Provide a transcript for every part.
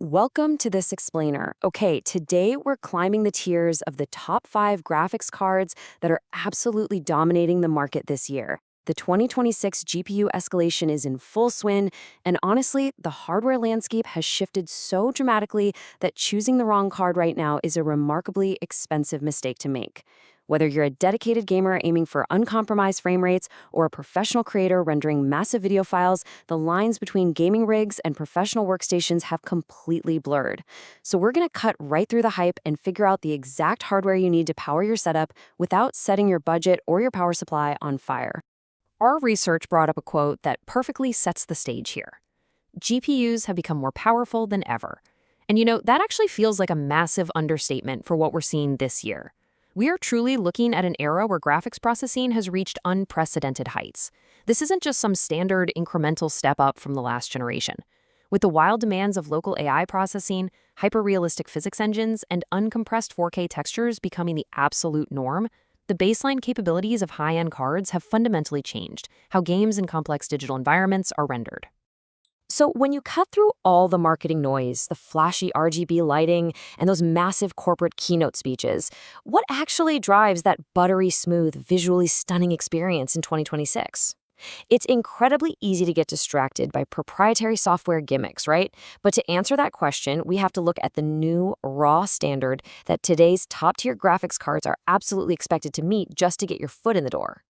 Welcome to this explainer. Okay, today we're climbing the tiers of the top 5 graphics cards that are absolutely dominating the market this year. The 2026 GPU escalation is in full swing, and honestly, the hardware landscape has shifted so dramatically that choosing the wrong card right now is a remarkably expensive mistake to make. Whether you're a dedicated gamer aiming for uncompromised frame rates or a professional creator rendering massive video files, the lines between gaming rigs and professional workstations have completely blurred. So we're going to cut right through the hype and figure out the exact hardware you need to power your setup without setting your budget or your power supply on fire. Our research brought up a quote that perfectly sets the stage here. GPUs have become more powerful than ever. And that actually feels like a massive understatement for what we're seeing this year. We are truly looking at an era where graphics processing has reached unprecedented heights. This isn't just some standard incremental step up from the last generation. With the wild demands of local AI processing, hyper-realistic physics engines, and uncompressed 4K textures becoming the absolute norm, the baseline capabilities of high-end cards have fundamentally changed how games in complex digital environments are rendered. So when you cut through all the marketing noise, the flashy RGB lighting, and those massive corporate keynote speeches, what actually drives that buttery smooth, visually stunning experience in 2026? It's incredibly easy to get distracted by proprietary software gimmicks, right? But to answer that question, we have to look at the new, raw standard that today's top-tier graphics cards are absolutely expected to meet just to get your foot in the door.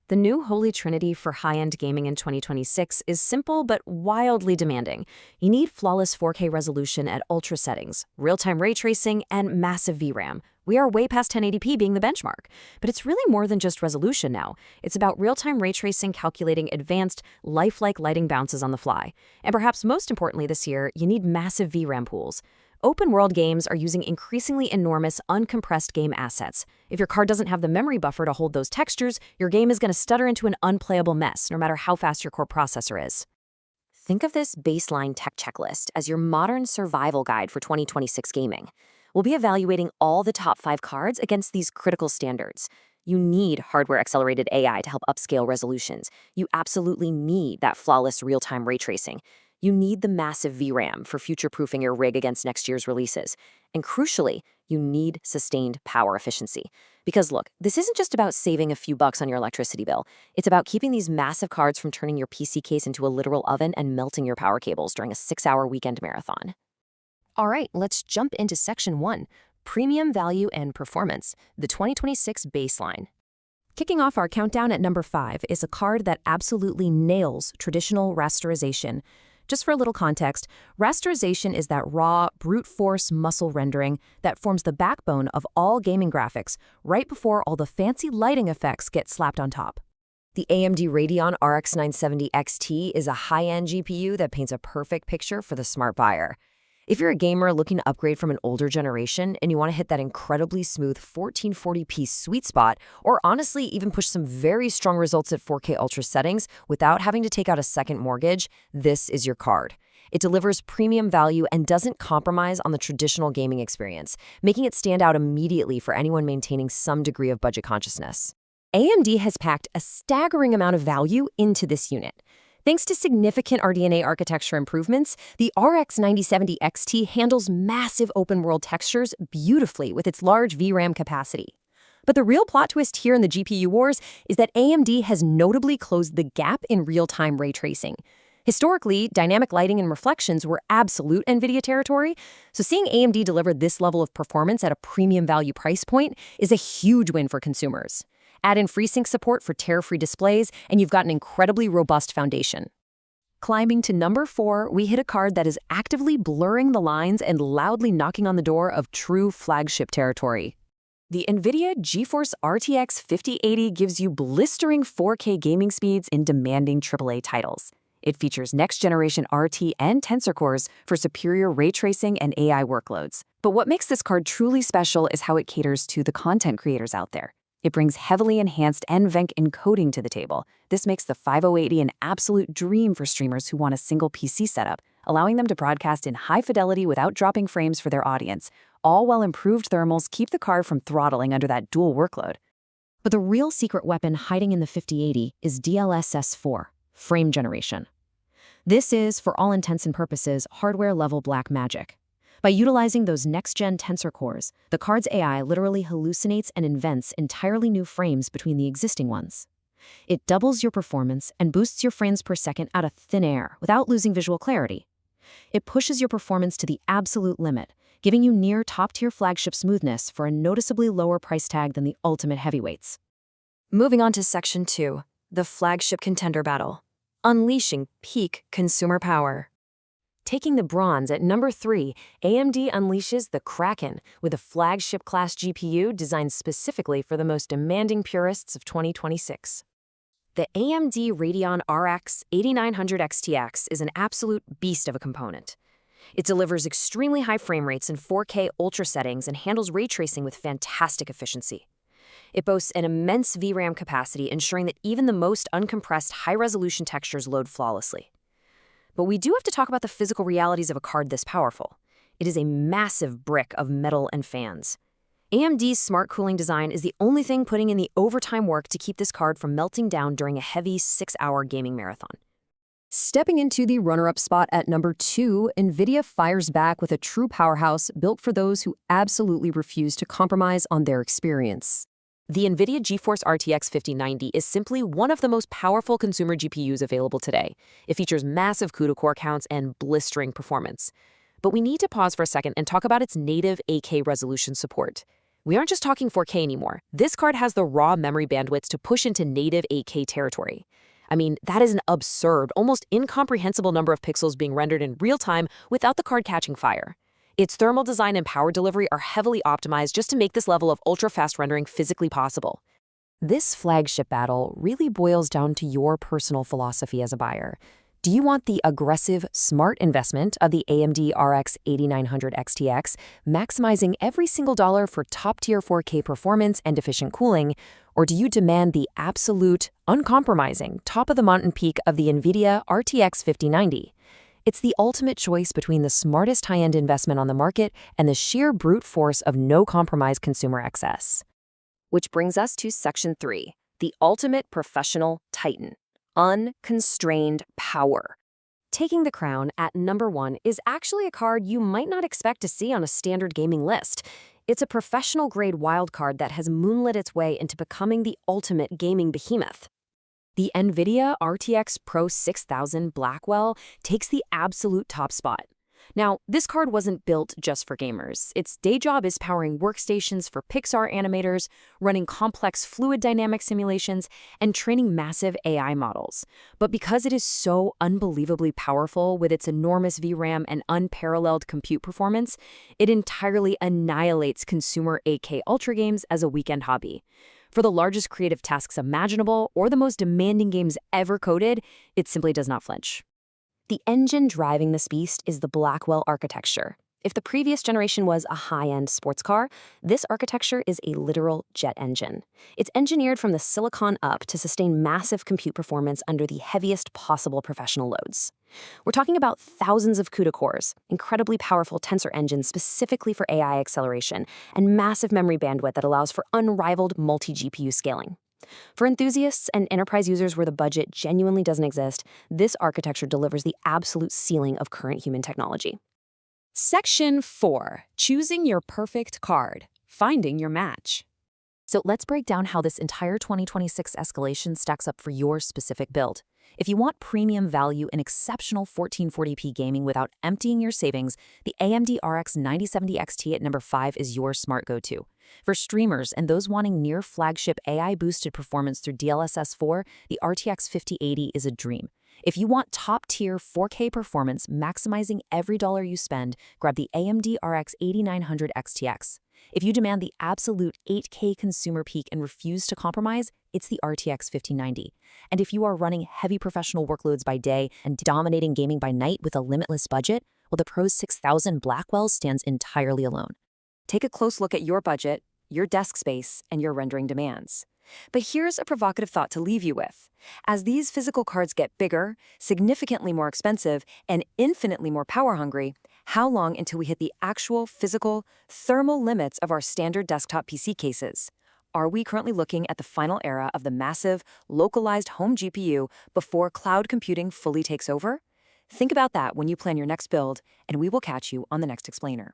The new holy trinity for high-end gaming in 2026 is simple but wildly demanding. You need flawless 4K resolution at ultra settings, real-time ray tracing, and massive VRAM. We are way past 1080p being the benchmark. But it's really more than just resolution now. It's about real-time ray tracing calculating advanced, lifelike lighting bounces on the fly. And perhaps most importantly this year, you need massive VRAM pools. Open-world games are using increasingly enormous, uncompressed game assets. If your card doesn't have the memory buffer to hold those textures, your game is going to stutter into an unplayable mess, no matter how fast your core processor is. Think of this baseline tech checklist as your modern survival guide for 2026 gaming. We'll be evaluating all the top 5 cards against these critical standards. You need hardware-accelerated AI to help upscale resolutions. You absolutely need that flawless real-time ray tracing. You need the massive VRAM for future-proofing your rig against next year's releases. And crucially, you need sustained power efficiency. Because look, this isn't just about saving a few bucks on your electricity bill. It's about keeping these massive cards from turning your PC case into a literal oven and melting your power cables during a 6-hour weekend marathon. All right, let's jump into Section 1, Premium Value and Performance, the 2026 baseline. Kicking off our countdown at number 5 is a card that absolutely nails traditional rasterization. Just for a little context, rasterization is that raw, brute force muscle rendering that forms the backbone of all gaming graphics right before all the fancy lighting effects get slapped on top. The AMD Radeon RX 970 XT is a high-end GPU that paints a perfect picture for the smart buyer. If you're a gamer looking to upgrade from an older generation and you want to hit that incredibly smooth 1440p sweet spot, or honestly even push some very strong results at 4K ultra settings without having to take out a second mortgage, this is your card. It delivers premium value and doesn't compromise on the traditional gaming experience, making it stand out immediately for anyone maintaining some degree of budget consciousness. AMD has packed a staggering amount of value into this unit. Thanks to significant RDNA architecture improvements, the RX 9070 XT handles massive open-world textures beautifully with its large VRAM capacity. But the real plot twist here in the GPU wars is that AMD has notably closed the gap in real-time ray tracing. Historically, dynamic lighting and reflections were absolute Nvidia territory, so seeing AMD deliver this level of performance at a premium value price point is a huge win for consumers. Add in FreeSync support for tear-free displays, and you've got an incredibly robust foundation. Climbing to number 4, we hit a card that is actively blurring the lines and loudly knocking on the door of true flagship territory. The Nvidia GeForce RTX 5080 gives you blistering 4K gaming speeds in demanding AAA titles. It features next-generation RT and Tensor cores for superior ray tracing and AI workloads. But what makes this card truly special is how it caters to the content creators out there. It brings heavily enhanced NVENC encoding to the table. This makes the 5080 an absolute dream for streamers who want a single PC setup, allowing them to broadcast in high fidelity without dropping frames for their audience, all while improved thermals keep the card from throttling under that dual workload. But the real secret weapon hiding in the 5080 is DLSS 4, frame generation. This is, for all intents and purposes, hardware-level black magic. By utilizing those next-gen tensor cores, the card's AI literally hallucinates and invents entirely new frames between the existing ones. It doubles your performance and boosts your frames per second out of thin air without losing visual clarity. It pushes your performance to the absolute limit, giving you near top-tier flagship smoothness for a noticeably lower price tag than the ultimate heavyweights. Moving on to Section 2, the flagship contender battle. Unleashing peak consumer power. Taking the bronze at number 3, AMD unleashes the Kraken with a flagship-class GPU designed specifically for the most demanding purists of 2026. The AMD Radeon RX 8900 XTX is an absolute beast of a component. It delivers extremely high frame rates in 4K ultra settings and handles ray tracing with fantastic efficiency. It boasts an immense VRAM capacity, ensuring that even the most uncompressed high-resolution textures load flawlessly. But we do have to talk about the physical realities of a card this powerful. It is a massive brick of metal and fans. AMD's smart cooling design is the only thing putting in the overtime work to keep this card from melting down during a heavy 6-hour gaming marathon. Stepping into the runner-up spot at number 2, Nvidia fires back with a true powerhouse built for those who absolutely refuse to compromise on their experience. The Nvidia GeForce RTX 5090 is simply one of the most powerful consumer GPUs available today. It features massive CUDA core counts and blistering performance. But we need to pause for a second and talk about its native 8K resolution support. We aren't just talking 4K anymore. This card has the raw memory bandwidth to push into native 8K territory. I mean, that is an absurd, almost incomprehensible number of pixels being rendered in real time without the card catching fire. Its thermal design and power delivery are heavily optimized just to make this level of ultra-fast rendering physically possible. This flagship battle really boils down to your personal philosophy as a buyer. Do you want the aggressive, smart investment of the AMD RX 8900 XTX, maximizing every single dollar for top-tier 4K performance and efficient cooling, or do you demand the absolute, uncompromising, top-of-the-mountain peak of the Nvidia RTX 5090? It's the ultimate choice between the smartest high-end investment on the market and the sheer brute force of no-compromise consumer excess. Which brings us to Section 3, the ultimate professional titan. Unconstrained power. Taking the crown at number 1 is actually a card you might not expect to see on a standard gaming list. It's a professional-grade wildcard that has moonlit its way into becoming the ultimate gaming behemoth. The Nvidia RTX Pro 6000 Blackwell takes the absolute top spot. Now, this card wasn't built just for gamers. Its day job is powering workstations for Pixar animators, running complex fluid dynamic simulations, and training massive AI models. But because it is so unbelievably powerful with its enormous VRAM and unparalleled compute performance, it entirely annihilates consumer 8K Ultra games as a weekend hobby. For the largest creative tasks imaginable or the most demanding games ever coded, it simply does not flinch. The engine driving this beast is the Blackwell architecture. If the previous generation was a high-end sports car, this architecture is a literal jet engine. It's engineered from the silicon up to sustain massive compute performance under the heaviest possible professional loads. We're talking about thousands of CUDA cores, incredibly powerful tensor engines specifically for AI acceleration, and massive memory bandwidth that allows for unrivaled multi-GPU scaling. For enthusiasts and enterprise users where the budget genuinely doesn't exist, this architecture delivers the absolute ceiling of current human technology. Section 4. Choosing your perfect card. Finding your match. So let's break down how this entire 2026 escalation stacks up for your specific build. If you want premium value and exceptional 1440p gaming without emptying your savings, the AMD RX 9070 XT at number 5 is your smart go-to. For streamers and those wanting near-flagship AI-boosted performance through DLSS 4, the RTX 5080 is a dream. If you want top-tier 4K performance maximizing every dollar you spend, grab the AMD RX 8900 XTX. If you demand the absolute 8K consumer peak and refuse to compromise, it's the RTX 5090. And if you are running heavy professional workloads by day and dominating gaming by night with a limitless budget, well, the Pro 6000 Blackwell stands entirely alone. Take a close look at your budget, your desk space, and your rendering demands. But here's a provocative thought to leave you with. As these physical cards get bigger, significantly more expensive, and infinitely more power-hungry, how long until we hit the actual physical, thermal limits of our standard desktop PC cases? Are we currently looking at the final era of the massive, localized home GPU before cloud computing fully takes over? Think about that when you plan your next build, and we will catch you on the next explainer.